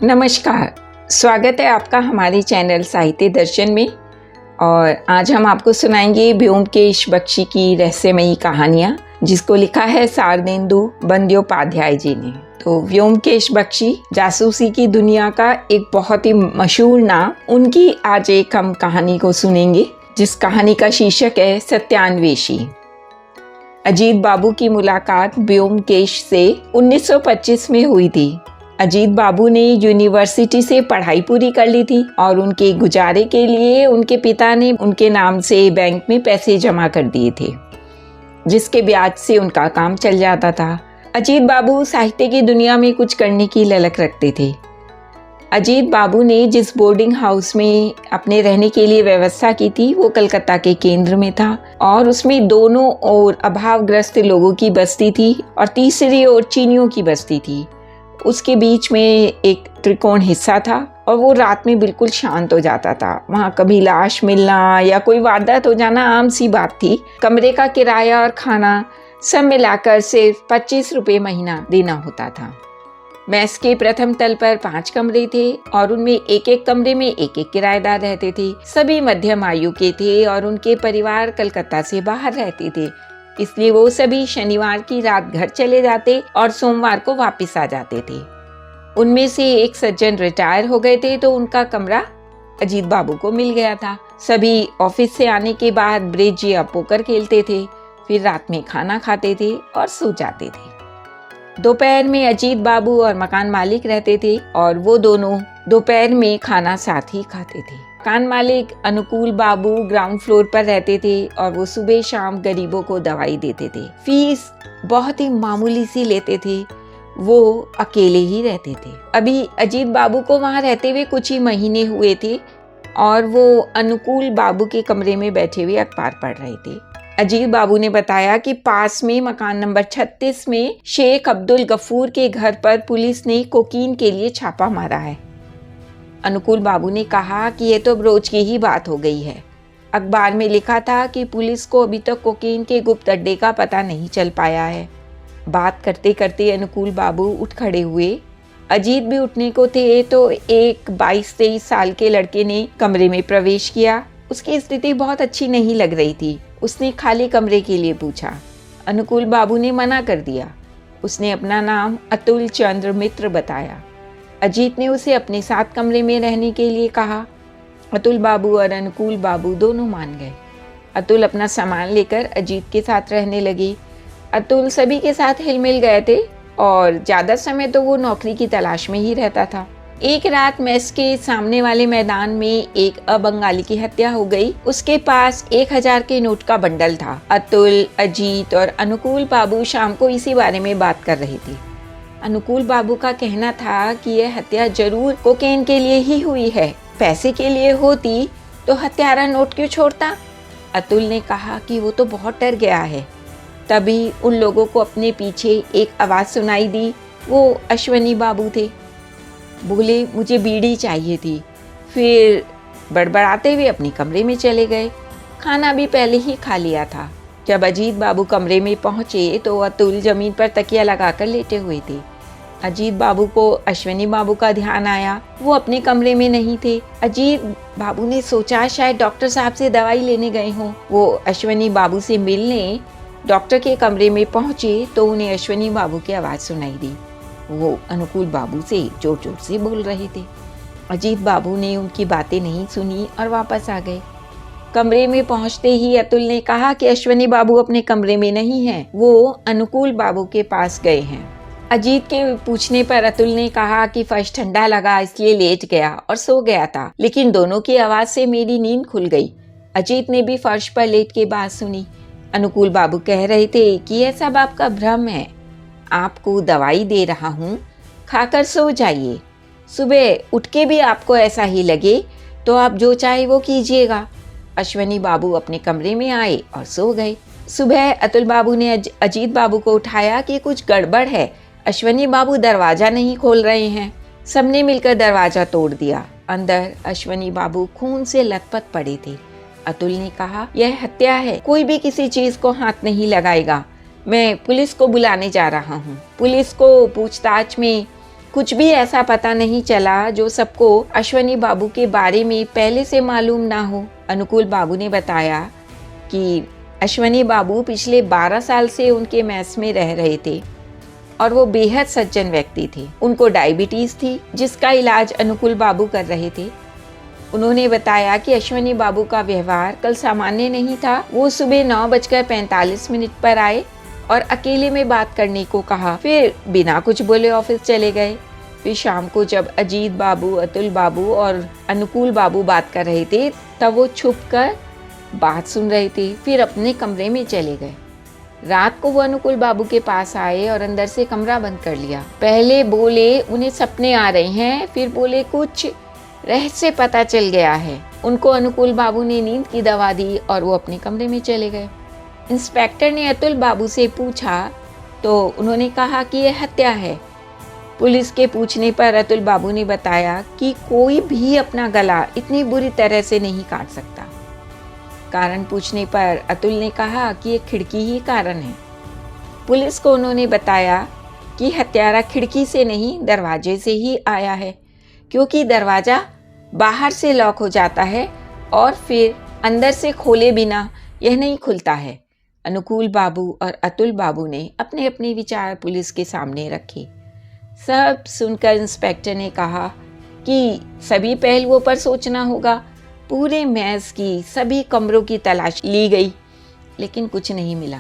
नमस्कार, स्वागत है आपका हमारे चैनल साहित्य दर्शन में। और आज हम आपको सुनाएंगे व्योमकेश बख्शी की रहस्यमयी कहानियाँ, जिसको लिखा है शारदेंदु बंद्योपाध्याय जी ने। तो व्योमकेश बख्शी जासूसी की दुनिया का एक बहुत ही मशहूर नाम। उनकी आज एक हम कहानी को सुनेंगे, जिस कहानी का शीर्षक है सत्यान्वेषी। अजीत बाबू की मुलाकात व्योमकेश से 1925 में हुई थी। अजीत बाबू ने यूनिवर्सिटी से पढ़ाई पूरी कर ली थी और उनके गुजारे के लिए उनके पिता ने उनके नाम से बैंक में पैसे जमा कर दिए थे, जिसके ब्याज से उनका काम चल जाता था। अजीत बाबू साहित्य की दुनिया में कुछ करने की ललक रखते थे। अजीत बाबू ने जिस बोर्डिंग हाउस में अपने रहने के लिए व्यवस्था की थी, वो कलकत्ता के केंद्र में था और उसमें दोनों ओर अभावग्रस्त लोगों की बस्ती थी और तीसरी ओर चीनियों की बस्ती थी। उसके बीच में एक त्रिकोण हिस्सा था और वो रात में बिल्कुल शांत हो जाता था। वहाँ कभी लाश मिलना या कोई वारदात हो जाना आम सी बात थी। कमरे का किराया और खाना सब मिलाकर सिर्फ 25 रुपये महीना देना होता था। मेस के प्रथम तल पर 5 कमरे थे और उनमें एक एक कमरे में एक एक किराएदार रहते थे। सभी मध्यम आयु के थे और उनके परिवार कलकत्ता से बाहर रहते थे, इसलिए वो सभी शनिवार की रात घर चले जाते और सोमवार को वापस आ जाते थे। उनमें से एक सज्जन रिटायर हो गए थे, तो उनका कमरा अजीत बाबू को मिल गया था। सभी ऑफिस से आने के बाद ब्रिज या पोकर खेलते थे, फिर रात में खाना खाते थे और सो जाते थे। दोपहर में अजीत बाबू और मकान मालिक रहते थे और वो दोनों दोपहर में खाना साथ ही खाते थे। मकान मालिक अनुकूल बाबू ग्राउंड फ्लोर पर रहते थे और वो सुबह शाम गरीबों को दवाई देते थे। फीस बहुत ही मामूली सी लेते थे। वो अकेले ही रहते थे। अभी अजीत बाबू को वहाँ रहते हुए कुछ ही महीने हुए थे और वो अनुकूल बाबू के कमरे में बैठे हुए अखबार पढ़ रहे थे। अजीत बाबू ने बताया कि पास में मकान नंबर 36 में शेख अब्दुल गफूर के घर पर पुलिस ने कोकीन के लिए छापा मारा है। अनुकूल बाबू ने कहा कि ये तो रोज की ही बात हो गई है। अखबार में लिखा था कि पुलिस को अभी तक कोकीन के गुप्त अड्डे का पता नहीं चल पाया है। बात करते करते अनुकूल बाबू उठ खड़े हुए। अजीत भी उठने को थे तो एक 22-23 साल के लड़के ने कमरे में प्रवेश किया। उसकी स्थिति बहुत अच्छी नहीं लग रही थी। उसने खाली कमरे के लिए पूछा। अनुकूल बाबू ने मना कर दिया। उसने अपना नाम अतुल चंद्र मित्र बताया। अजीत ने उसे अपने साथ कमरे में रहने के लिए कहा। अतुल बाबू और अनुकूल बाबू दोनों मान गए। अतुल अपना सामान लेकर अजीत के साथ रहने लगे। अतुल सभी के साथ हिलमिल गए थे और ज़्यादा समय तो वो नौकरी की तलाश में ही रहता था। एक रात मेस के सामने वाले मैदान में एक अबंगाली की हत्या हो गई। उसके पास 1000 के नोट का बंडल था। अतुल, अजीत और अनुकूल बाबू शाम को इसी बारे में बात कर रहे थे। अनुकूल बाबू का कहना था कि यह हत्या जरूर कोकेन के लिए ही हुई है। पैसे के लिए होती तो हत्यारा नोट क्यों छोड़ता? अतुल ने कहा कि वो तो बहुत डर गया है। तभी उन लोगों को अपने पीछे एक आवाज़ सुनाई दी। वो अश्वनी बाबू थे। बोले, मुझे बीड़ी चाहिए थी। फिर बड़बड़ाते हुए अपने कमरे में चले गए। खाना भी पहले ही खा लिया था। जब अजीत बाबू कमरे में पहुंचे तो अतुल जमीन पर तकिया लगाकर लेटे हुए थे। अजीत बाबू को अश्वनी बाबू का ध्यान आया। वो अपने कमरे में नहीं थे। अजीत बाबू ने सोचा शायद डॉक्टर साहब से दवाई लेने गए हों। वो अश्वनी बाबू से मिलने डॉक्टर के कमरे में पहुंचे तो उन्हें अश्वनी बाबू की आवाज़ सुनाई दी। वो अनुकूल बाबू से जोर जोर से बोल रहे थे। अजीत बाबू ने उनकी बातें नहीं सुनी और वापस आ गए। कमरे में पहुंचते ही अतुल ने कहा कि अश्वनी बाबू अपने कमरे में नहीं हैं, वो अनुकूल बाबू के पास गए हैं। अजीत के पूछने पर अतुल ने कहा कि फर्श ठंडा लगा इसलिए लेट गया और सो गया था, लेकिन दोनों की आवाज़ से मेरी नींद खुल गई। अजीत ने भी फर्श पर लेट के बात सुनी। अनुकूल बाबू कह रहे थे कि यह सब आपका भ्रम है। आपको दवाई दे रहा हूँ, खाकर सो जाइए। सुबह उठ के भी आपको ऐसा ही लगे तो आप जो चाहे वो कीजिएगा। अश्वनी बाबू अपने कमरे में आए और सो गए। सुबह अतुल बाबू ने अजीत बाबू को उठाया कि कुछ गड़बड़ है। अश्वनी बाबू दरवाज़ा नहीं खोल रहे हैं। सबने मिलकर दरवाज़ा तोड़ दिया। अंदर अश्वनी बाबू खून से लथपथ पड़े थे। अतुल ने कहा, यह हत्या है, कोई भी किसी चीज़ को हाथ नहीं लगाएगा। मैं पुलिस को बुलाने जा रहा हूँ। पुलिस को पूछताछ में कुछ भी ऐसा पता नहीं चला जो सबको अश्वनी बाबू के बारे में पहले से मालूम ना हो। अनुकूल बाबू ने बताया कि अश्वनी बाबू पिछले 12 साल से उनके मेस में रह रहे थे और वो बेहद सज्जन व्यक्ति थे। उनको डायबिटीज थी जिसका इलाज अनुकूल बाबू कर रहे थे। उन्होंने बताया कि अश्वनी बाबू का व्यवहार कल सामान्य नहीं था। वो सुबह 9:45 पर आए और अकेले में बात करने को कहा, फिर बिना कुछ बोले ऑफिस चले गए। फिर शाम को जब अजीत बाबू, अतुल बाबू और अनुकूल बाबू बात कर रहे थे तब वो छुप कर बात सुन रहे थे, फिर अपने कमरे में चले गए। रात को वो अनुकूल बाबू के पास आए और अंदर से कमरा बंद कर लिया। पहले बोले उन्हें सपने आ रहे हैं, फिर बोले कुछ रहस्य पता चल गया है। उनको अनुकूल बाबू ने नींद की दवा दी और वो अपने कमरे में चले गए। इंस्पेक्टर ने अतुल बाबू से पूछा तो उन्होंने कहा कि यह हत्या है। पुलिस के पूछने पर अतुल बाबू ने बताया कि कोई भी अपना गला इतनी बुरी तरह से नहीं काट सकता। कारण पूछने पर अतुल ने कहा कि ये खिड़की ही कारण है। पुलिस को उन्होंने बताया कि हत्यारा खिड़की से नहीं दरवाजे से ही आया है, क्योंकि दरवाज़ा बाहर से लॉक हो जाता है और फिर अंदर से खोले बिना यह नहीं खुलता है। अनुकूल बाबू और अतुल बाबू ने अपने अपने विचार पुलिस के सामने रखे। सब सुनकर इंस्पेक्टर ने कहा कि सभी पहलुओं पर सोचना होगा। पूरे मेस की सभी कमरों की तलाश ली गई लेकिन कुछ नहीं मिला।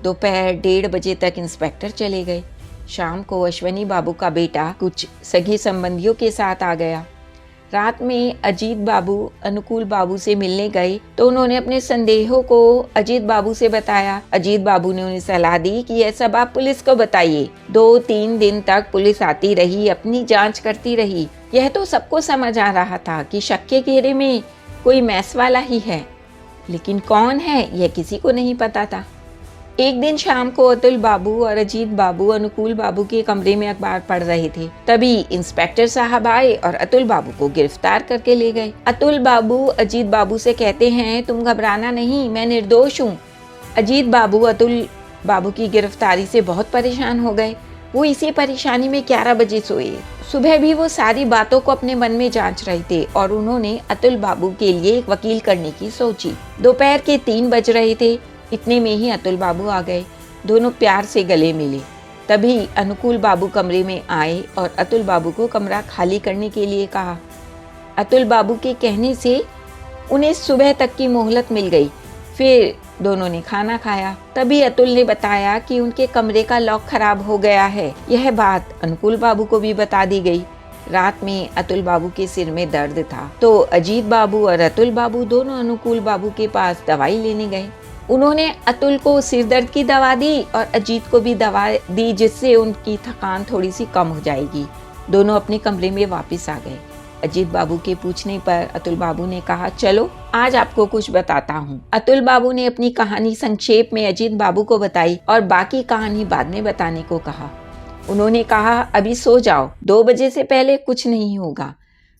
दोपहर 1:30 बजे तक इंस्पेक्टर चले गए। शाम को अश्वनी बाबू का बेटा कुछ सगे संबंधियों के साथ आ गया। रात में अजीत बाबू अनुकूल बाबू से मिलने गए तो उन्होंने अपने संदेहों को अजीत बाबू से बताया। अजीत बाबू ने उन्हें सलाह दी कि यह सब आप पुलिस को बताइए। 2-3 दिन तक पुलिस आती रही, अपनी जांच करती रही। यह तो सबको समझ आ रहा था कि शक के घेरे में कोई मैस वाला ही है, लेकिन कौन है यह किसी को नहीं पता था। एक दिन शाम को अतुल बाबू और अजीत बाबू अनुकूल बाबू के कमरे में अखबार पढ़ रहे थे। तभी इंस्पेक्टर साहब आए और अतुल बाबू को गिरफ्तार करके ले गए। अतुल बाबू अजीत बाबू से कहते हैं, तुम घबराना नहीं, मैं निर्दोष हूँ। अजीत बाबू अतुल बाबू की गिरफ्तारी से बहुत परेशान हो गए। वो इसी परेशानी में 11 बजे सोए। सुबह भी वो सारी बातों को अपने मन में जांच रहे थे और उन्होंने अतुल बाबू के लिए एक वकील करने की सोची। दोपहर के 3 बज रहे थे। इतने में ही अतुल बाबू आ गए। दोनों प्यार से गले मिले। तभी अनुकूल बाबू कमरे में आए और अतुल बाबू को कमरा खाली करने के लिए कहा। अतुल बाबू के कहने से उन्हें सुबह तक की मोहलत मिल गई। फिर दोनों ने खाना खाया। तभी अतुल ने बताया कि उनके कमरे का लॉक खराब हो गया है। यह बात अनुकूल बाबू को भी बता दी गई। रात में अतुल बाबू के सिर में दर्द था तो अजीत बाबू और अतुल बाबू दोनों अनुकूल बाबू के पास दवाई लेने गए। उन्होंने अतुल को सिर दर्द की दवा दी और अजीत को भी दवा दी, जिससे उनकी थकान थोड़ी सी कम हो जाएगी। दोनों अपने कमरे में वापस आ गए। अजीत बाबू के पूछने पर अतुल बाबू ने कहा, चलो आज आपको कुछ बताता हूँ। अतुल बाबू ने अपनी कहानी संक्षेप में अजीत बाबू को बताई और बाकी कहानी बाद में बताने को कहा। उन्होंने कहा, अभी सो जाओ, 2 बजे से पहले कुछ नहीं होगा।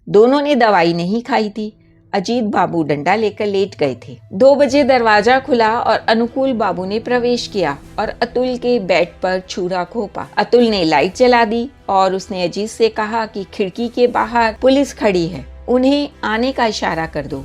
दोनों ने दवाई नहीं खाई थी। अजीत बाबू डंडा लेकर लेट गए थे। 2 बजे दरवाजा खुला और अनुकूल बाबू ने प्रवेश किया और अतुल के बेड पर छुरा घोंपा। अतुल ने लाइट जला दी और उसने अजीत से कहा कि खिड़की के बाहर पुलिस खड़ी है, उन्हें आने का इशारा कर दो।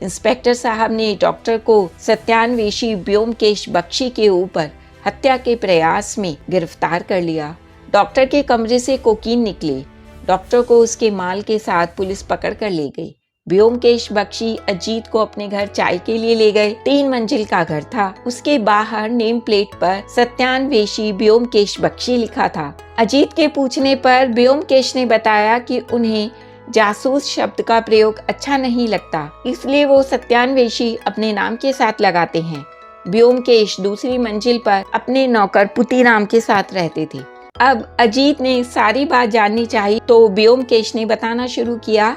इंस्पेक्टर साहब ने डॉक्टर को सत्यान्वेषी ब्योमकेश बख्शी के ऊपर हत्या के प्रयास में गिरफ्तार कर लिया। डॉक्टर के कमरे से कोकीन निकले। डॉक्टर को उसके माल के साथ पुलिस पकड़ कर ले गई। ब्योमकेश बख्शी अजीत को अपने घर चाय के लिए ले गए। 3 मंजिल का घर था। उसके बाहर नेम प्लेट पर सत्यान्वेषी ब्योमकेश बख्शी लिखा था। अजीत के पूछने पर ब्योमकेश ने बताया कि उन्हें जासूस शब्द का प्रयोग अच्छा नहीं लगता, इसलिए वो सत्यान्वेषी अपने नाम के साथ लगाते हैं। ब्योमकेश दूसरी मंजिल पर अपने नौकर पुतीराम के साथ रहते थे। अब अजीत ने सारी बात जाननी चाहिए तो ब्योमकेश ने बताना शुरू किया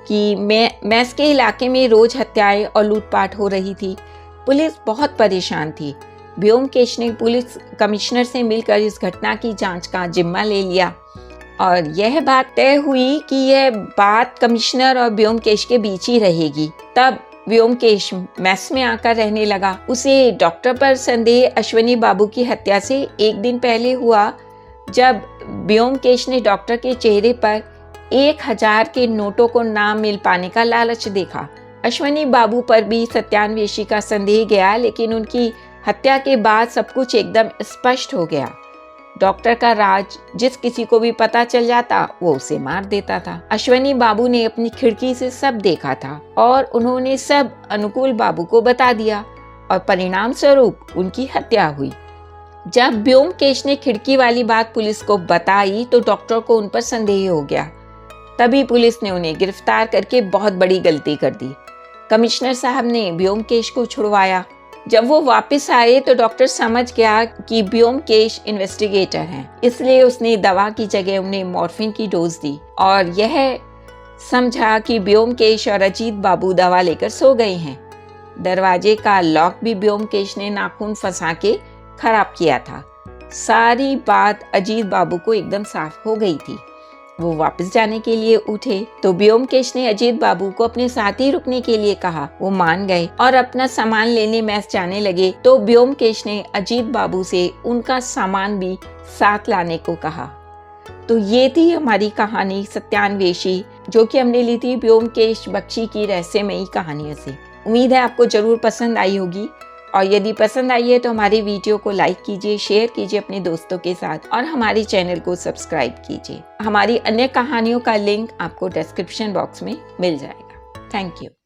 कि मैस के इलाके में रोज हत्याएं और लूटपाट हो रही थी। पुलिस बहुत परेशान थी। ब्योमकेश ने पुलिस कमिश्नर से मिलकर इस घटना की जांच का जिम्मा ले लिया और यह बात तय हुई कि यह बात कमिश्नर और ब्योमकेश के बीच ही रहेगी। तब ब्योमकेश मैस में आकर रहने लगा। उसे डॉक्टर पर संदेह अश्वनी बाबू की हत्या से 1 दिन पहले हुआ, जब ब्योमकेश ने डॉक्टर के चेहरे पर 1000 के नोटों को ना मिल पाने का लालच देखा। अश्वनी बाबू पर भी सत्यान्वेषी का संदेह गया, लेकिन उनकी हत्या के बाद सब कुछ एकदम स्पष्ट हो गया। डॉक्टर का राज जिस किसी को भी पता चल जाता वो उसे मार देता था। अश्वनी बाबू ने अपनी खिड़की से सब देखा था और उन्होंने सब अनुकूल बाबू को बता दिया और परिणाम स्वरूप उनकी हत्या हुई। जब ब्योमकेश ने खिड़की वाली बात पुलिस को बताई तो डॉक्टर को उन पर संदेह हो गया। तभी पुलिस ने उन्हें गिरफ्तार करके बहुत बड़ी गलती कर दी। कमिश्नर साहब ने ब्योमकेश को छुड़वाया। जब वो वापस आए तो डॉक्टर समझ गया कि ब्योमकेश इन्वेस्टिगेटर हैं, इसलिए उसने दवा की जगह उन्हें मॉर्फिन की डोज दी और यह समझा कि ब्योमकेश और अजीत बाबू दवा लेकर सो गए हैं। दरवाजे का लॉक भी ब्योमकेश ने नाखून फंसा के खराब किया था। सारी बात अजीत बाबू को एकदम साफ हो गई थी। वो वापस जाने के लिए उठे तो ब्योमकेश ने अजीत बाबू को अपने साथ ही रुकने के लिए कहा। वो मान गए और अपना सामान लेने मैस जाने लगे तो ब्योमकेश ने अजीत बाबू से उनका सामान भी साथ लाने को कहा। तो ये थी हमारी कहानी सत्यान्वेषी, जो कि हमने ली थी ब्योमकेश बख्शी की रहस्यमयी कहानियों से। उम्मीद है आपको जरूर पसंद आई होगी और यदि पसंद आई है तो हमारी वीडियो को लाइक कीजिए, शेयर कीजिए अपने दोस्तों के साथ और हमारे चैनल को सब्सक्राइब कीजिए। हमारी अन्य कहानियों का लिंक आपको डिस्क्रिप्शन बॉक्स में मिल जाएगा। Thank you.